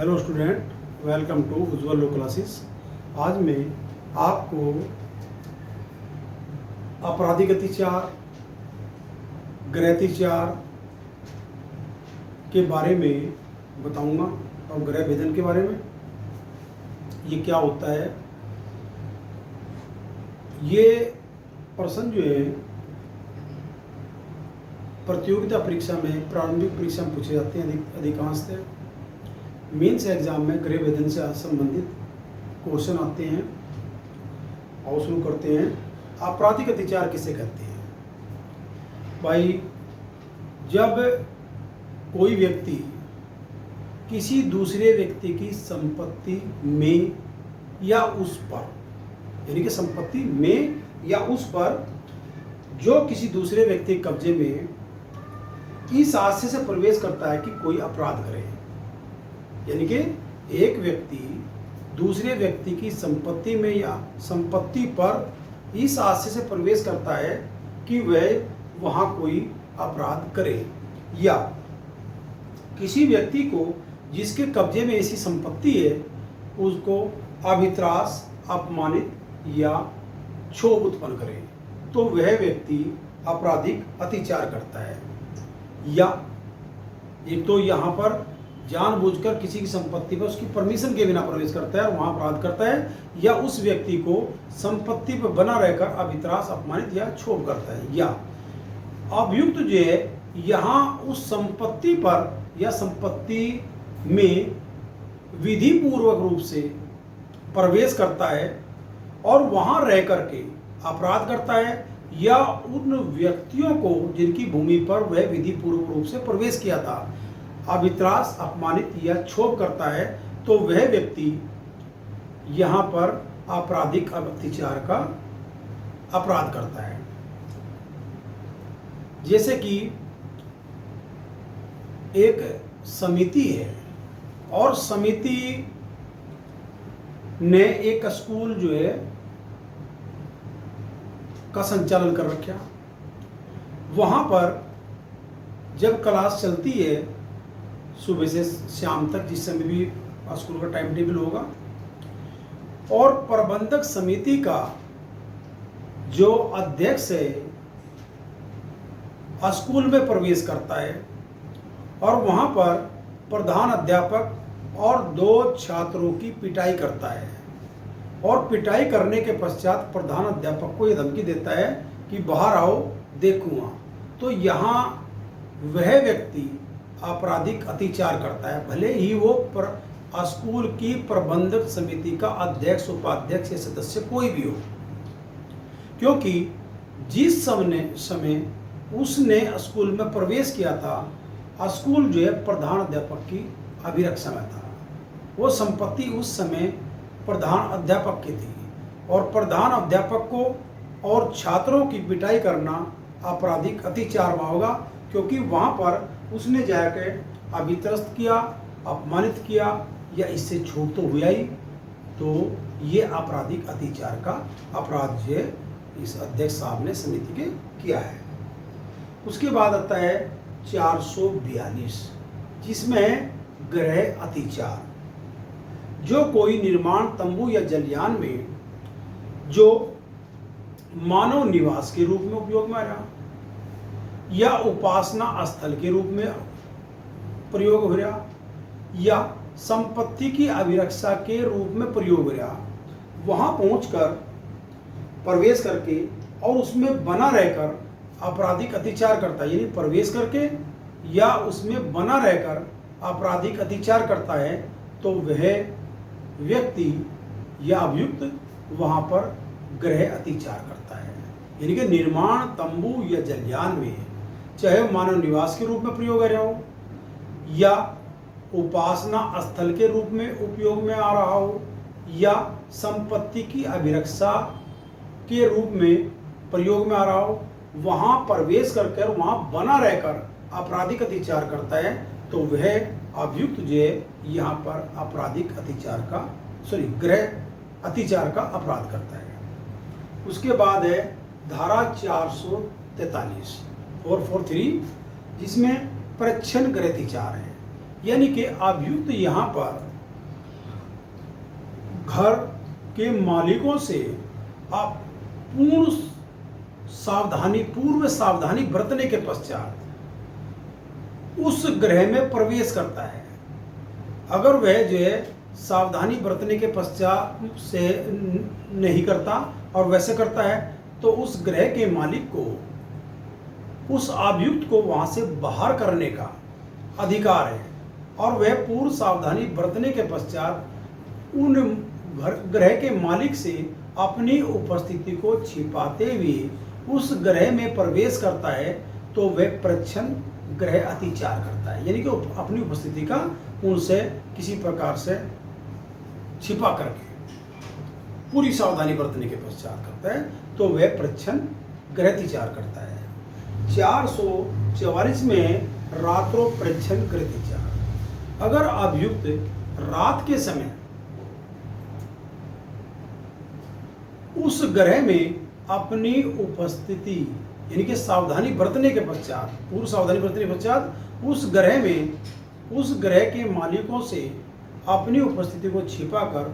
Hello student, welcome to Ujjwal law classes. आज मैं आपको आपराधिक अत्याचार, गृह अत्याचार के बारे में बताऊंगा और गृह भेदन के बारे में ये क्या होता है। ये प्रश्न जो है प्रतियोगिता परीक्षा में, प्रारंभिक परीक्षा में पूछे जाते हैं अधिकांशतः। मेंस एग्जाम में गृह भेदन से संबंधित क्वेश्चन आते हैं और शुरू करते हैं। आपराधिक अत्याचार किसे कहते हैं? भाई, जब कोई व्यक्ति किसी दूसरे व्यक्ति की संपत्ति में या उस पर, यानी कि संपत्ति में या उस पर जो किसी दूसरे व्यक्ति के कब्जे में इस आशय से प्रवेश करता है कि कोई अपराध करे, यानी कि एक व्यक्ति दूसरे व्यक्ति की संपत्ति में या संपत्ति पर इस आशय से प्रवेश करता है कि वह वहां कोई अपराध करे, या किसी व्यक्ति को जिसके कब्जे में ऐसी संपत्ति है उसको अभित्रास, अपमानित या क्षोभ उत्पन्न करे, तो वह व्यक्ति आपराधिक अत्याचार करता है। या एक तो यहाँ पर जानबूझकर किसी की संपत्ति पर उसकी परमिशन के बिना प्रवेश करता है और वहां अपराध करता है, या उस व्यक्ति को संपत्ति पर बना रहकर अभित्रास, अपमानित या क्षोभ करता है। या अभियुक्त जो है यहाँ उस संपत्ति पर या संपत्ति में विधि पूर्वक रूप से प्रवेश करता है और वहां रह करके अपराध करता है, या उन व्यक्तियों को जिनकी भूमि पर वह विधि पूर्वक रूप से प्रवेश किया था अभित्रास, अपमानित या क्षोभ करता है, तो वह व्यक्ति यहाँ पर आपराधिक अत्याचार का अपराध करता है। जैसे कि एक समिति है और समिति ने एक स्कूल जो है का संचालन कर रखा। वहां पर जब क्लास चलती है सुबह से शाम तक, जिस समय भी स्कूल का टाइम टेबल होगा, और प्रबंधक समिति का जो अध्यक्ष है स्कूल में प्रवेश करता है और वहां पर प्रधान अध्यापक और 2 छात्रों की पिटाई करता है, और पिटाई करने के पश्चात प्रधान अध्यापक को यह धमकी देता है कि बाहर आओ, देखूंगा। तो यहाँ वह व्यक्ति आपराधिक अत्याचार करता है, भले ही वो स्कूल की प्रबंधक समिति का अध्यक्ष, उपाध्यक्ष या सदस्य कोई भी हो, क्योंकि जिस समय उसने स्कूल में प्रवेश किया था, स्कूल जो है प्रधान अध्यापक की अभिरक्षा में था। वो संपत्ति उस समय प्रधान अध्यापक की थी, और प्रधान अध्यापक को और छात्रों की पिटाई करना आपराधिक अत्याचार होगा, क्योंकि वहां पर उसने जाकर अभित्रस्त किया, अपमानित किया, या इससे छूट तो हुआ ही, तो ये आपराधिक अत्याचार का अपराध जो इस अध्यक्ष साहब ने समिति के किया है। उसके बाद आता है 442, जिसमें गृह अत्याचार। जो कोई निर्माण तंबू या जलयान में जो मानव निवास के रूप में उपयोग में आ रहा, या उपासना स्थल के रूप में प्रयोग हो रहा, या संपत्ति की अभिरक्षा के रूप में प्रयोग हो रहा, वहां पहुंचकर प्रवेश करके और उसमें बना रहकर आपराधिक अत्याचार करता है, यानी प्रवेश करके या उसमें बना रहकर आपराधिक अत्याचार करता है, तो वह व्यक्ति या अभियुक्त वहां पर गृह अत्याचार करता है। यानी कि निर्माण तंबू या जलयान में चाहे मानव निवास के रूप में प्रयोग हो रहा हो, या उपासना स्थल के रूप में उपयोग में आ रहा हो, या संपत्ति की अभिरक्षा के रूप में प्रयोग में आ रहा हो, वहां प्रवेश करके वहां बना रहकर आपराधिक अत्याचार करता है, तो वह अभियुक्त जो है यहाँ पर आपराधिक अत्याचार का गृह अत्याचार का अपराध करता है। उसके बाद है धारा 443 जिसमें प्रच्छन्न गृह अत्याचार है, यानी कि अभियुक्त यहाँ पर घर के मालिकों से आप पूर्व सावधानी बरतने के पश्चात उस गृह में प्रवेश करता है। अगर वह जो है सावधानी बरतने के पश्चात से नहीं करता और वैसे करता है तो उस गृह के मालिक को उस अभियुक्त को वहां से बाहर करने का अधिकार है और वह पूर्व सावधानी बरतने के पश्चात उन गृह के मालिक से अपनी उपस्थिति को छिपाते हुए उस गृह में प्रवेश करता है तो वह प्रच्छन्न गृह अतिचार करता है, यानी कि अपनी उपस्थिति का उनसे किसी प्रकार से छिपा करके पूरी सावधानी बरतने के पश्चात करता है तो वह प्रच्छन्न गृह अतिचार करता है। 444 में रात्रो प्रच्छन्न गृह अतिचार। अगर अभियुक्त रात के समय उस गृह में अपनी उपस्थिति यानी कि सावधानी बरतने के पश्चात पूर्व सावधानी बरतने के पश्चात उस ग्रह के मालिकों से अपनी उपस्थिति को छिपाकर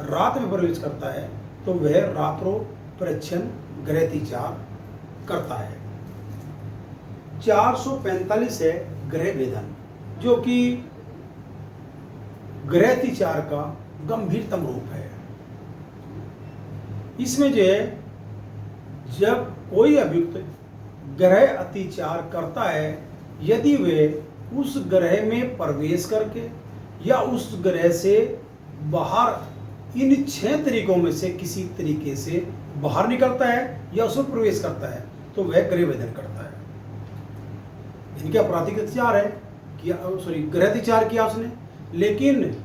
रात में प्रवेश करता है तो वह रात्रो प्रच्छन्न गृह अतिचार करता है। 445 है गृह भेदन, जो कि गृह अतिचार का गंभीरतम रूप है। इसमें जो है जब कोई अभियुक्त गृह अतिचार करता है, यदि वे उस गृह में प्रवेश करके या उस गृह से बाहर इन 6 तरीकों में से किसी तरीके से बाहर निकलता है या उसमें प्रवेश करता है तो वह गृह भेदन करता है। इनके आपराधिक अत्याचार है गृह अतिचार किया उसने, लेकिन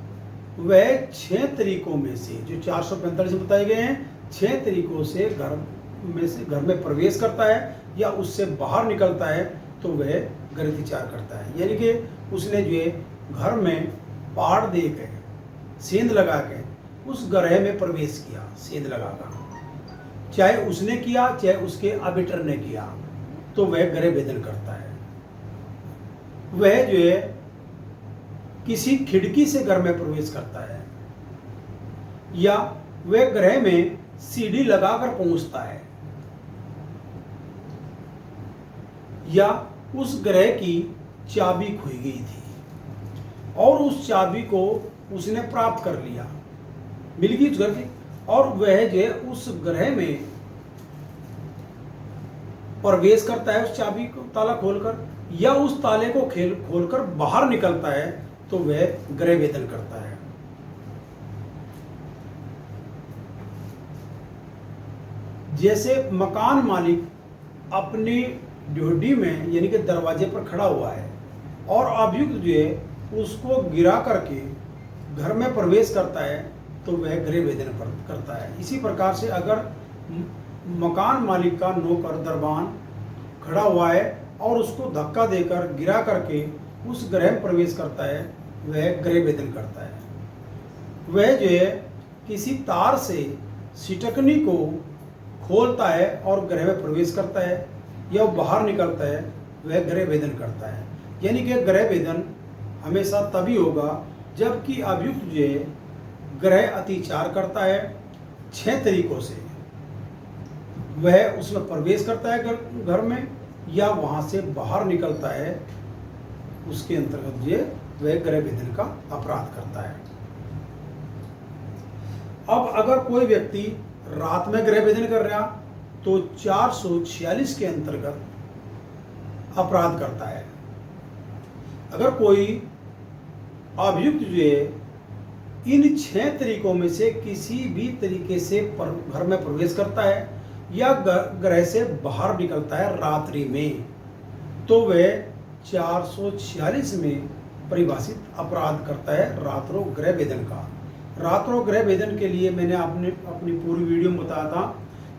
वह 6 तरीकों में से जो 445 में बताए गए हैं 6 तरीकों से घर में प्रवेश करता है या उससे बाहर निकलता है तो वह गृह अतिचार करता है। यानी कि उसने जो है घर में पहाड़ दे के सेंध लगा के उस गृह में प्रवेश किया, सेंध लगाकर, चाहे उसने किया चाहे उसके आर्बिटर ने किया, तो वह गृह भेदन करता है। वह जो है किसी खिड़की से घर में प्रवेश करता है या वह गृह में सीढ़ी लगाकर पहुंचता है या उस ग्रह की चाबी खोई गई थी और उस चाबी को उसने प्राप्त कर लिया, मिल गई उस घर की, और वह जो है उस ग्रह में प्रवेश करता है उस चाबी को ताला खोलकर या उस ताले को खोलकर बाहर निकलता है तो वह गृह भेदन करता है। जैसे मकान मालिक अपनी ड्योढ़ी में यानी कि दरवाजे पर खड़ा हुआ है और अभियुक्त जो है उसको गिरा करके घर में प्रवेश करता है तो वह गृह भेदन करता है। इसी प्रकार से अगर मकान मालिक का नौकर दरबान खड़ा हुआ है और उसको धक्का देकर गिरा करके उस गृह में प्रवेश करता है वह गृह भेदन करता है। वह जो है किसी तार से सिटकनी को खोलता है और गृह में प्रवेश करता है या बाहर निकलता है वह गृह भेदन करता है। यानी कि गृह भेदन हमेशा तभी होगा जबकि अभियुक्त जो है गृह अतिचार करता है 6 तरीकों से, वह उसमें प्रवेश करता है घर में या वहां से बाहर निकलता है, उसके अंतर्गत जो वह गृह भेदन का अपराध करता है। अब अगर कोई व्यक्ति रात में गृह भेदन कर रहा तो 446 के अंतर्गत अपराध करता है। अगर कोई अभियुक्त जो है इन 6 तरीकों में से किसी भी तरीके से घर में प्रवेश करता है या गृह से बाहर निकलता है रात्रि में तो वह 446 में परिभाषित अपराध करता है रात्रो गृह भेदन का। रात्रो गृह भेदन के लिए मैंने अपनी पूरी वीडियो में बताया था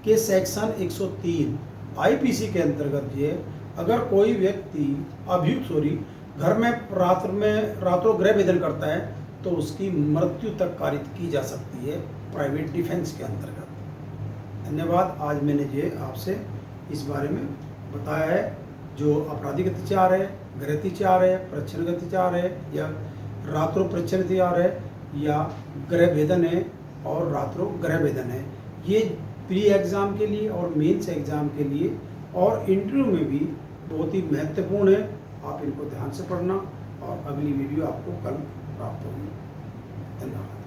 कि सेक्शन 103 आईपीसी के अंतर्गत ये अगर कोई व्यक्ति अभियुक्त घर में रात्रो गृह भेदन करता है तो उसकी मृत्यु तक कारित की जा सकती है प्राइवेट डिफेंस के अंतर्गत। धन्यवाद। आज मैंने ये आपसे इस बारे में बताया है जो आपराधिक अत्याचार है, गृह अत्याचार है, प्रच्छन्न अत्याचार है या रात्रो प्रच्छन्न अत्याचार है या गृह भेदन है और रातरोग ग्रह भेदन है। ये प्री एग्ज़ाम के लिए और मेंस एग्ज़ाम के लिए और इंटरव्यू में भी बहुत ही महत्वपूर्ण है। आप इनको ध्यान से पढ़ना और अगली वीडियो आपको कल प्राप्त होगी। धन्यवाद।